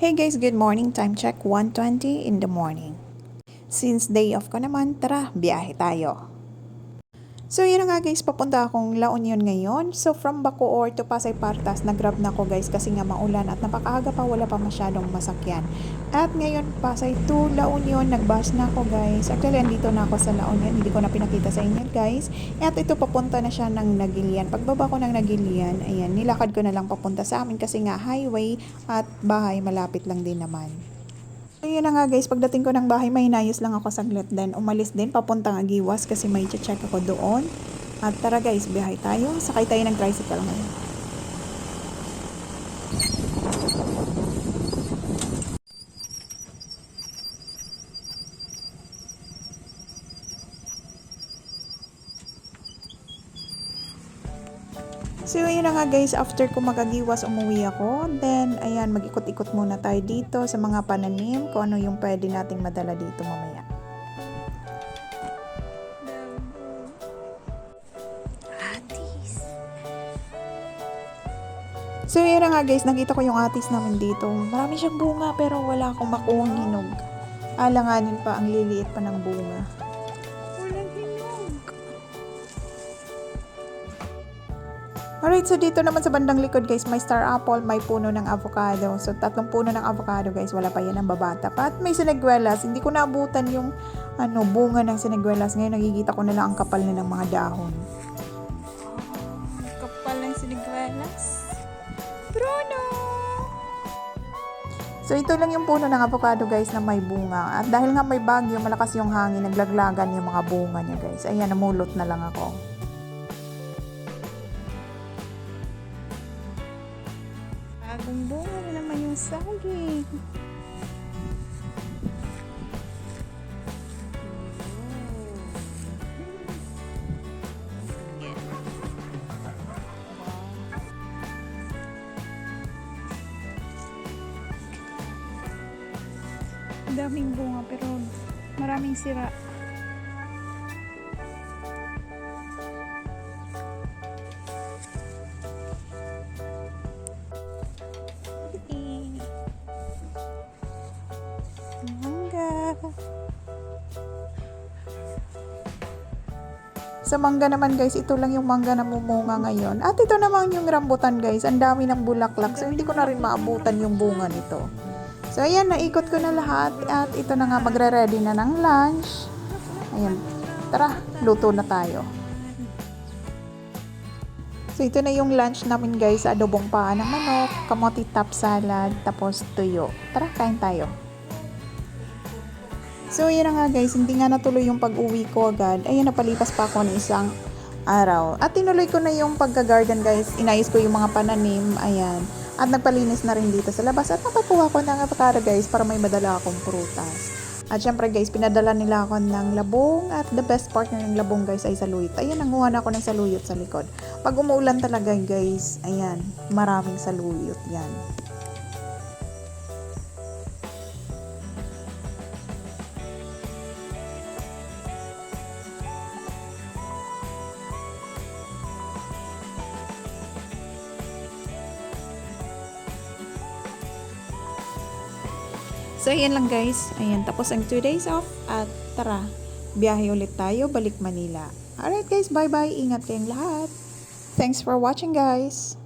Hey guys, good morning. Time check 1:20 in the morning. Since day off ko naman, tara, biyahe tayo. So yun na nga guys, papunta akong La Union ngayon. So from Bacoor to Pasay Partas, nag-grab na ako guys kasi nga maulan at napakaaga pa, wala pa masyadong masakyan. At ngayon Pasay to La Union, nag-bus na ako guys. Actually andito na ako sa La Union, hindi ko na pinakita sa inyo guys. At ito papunta na siya ng Nagilian. Pagbaba ko ng Nagilian, ayan, nilakad ko na lang papunta sa amin kasi nga highway at bahay malapit lang din naman. So yun na nga guys, pagdating ko ng bahay, may inayos lang ako saglit. Then umalis din, papuntang Agiwas kasi may check ako doon. At tara guys, biyahe tayo. Sakay tayo ng tricycle ngayon. So yun na nga guys, after ko mag-Agiwas, umuwi ako. Then ayan, mag-ikot-ikot muna tayo dito sa mga pananim, kung ano yung pwede nating madala dito mamaya. So yun na nga guys, nakita ko yung atis namin dito. Marami siyang bunga pero wala akong makuhang hinog. Alanganin pa, ang liliit pa ng bunga. Alright, so dito naman sa bandang likod guys, may star apple, may puno ng avocado. So tatlong puno ng avocado guys, wala pa yan ang babata pa. At may siniguelas, hindi ko naabutan yung bunga ng siniguelas. Ngayon nakikita ko na lang ang kapal na ng mga dahon. Kapal ng siniguelas. Bruno! So ito lang yung puno ng avocado guys na may bunga. At dahil nga may bagyo, malakas yung hangin, naglaglagan yung mga bunga niya guys. Ayan, namulot na lang ako. Bagong bunga na naman yung saging. Daming bunga pero maraming sira. Mangga. Sa mangga naman guys, ito lang yung mangga na mumunga ngayon. At ito naman yung rambutan guys, ang dami ng bulaklak. So hindi ko na rin maabutan yung bunga nito. So ayan, naikot ko na lahat. At ito na nga, magre-ready na ng lunch. Ayan, tara, luto na tayo. So ito na yung lunch namin guys, adobong paa ng manok, kamote top salad, tapos tuyo. Tara, kain tayo. So yun na nga guys, hindi nga natuloy yung pag-uwi ko agad. Ayun, napalipas pa ako ng isang araw. At tinuloy ko na yung pagka-garden guys. Inayos ko yung mga pananim, ayan. At nagpalinis na rin dito sa labas. At nakakuha ko ng avocado guys para may madala akong prutas. At syempre guys, pinadala nila ako ng labong. At the best part ng labong guys ay saluyot. Ayan, nanguha na ako ng saluyot sa likod. Pag umuulan talaga guys, ayan, maraming saluyot yan. So, ayan lang guys. Ayan, tapos ang 2 days off. At tara, biyahe ulit tayo, balik Manila. Alright guys, bye-bye. Ingat kayong lahat. Thanks for watching guys.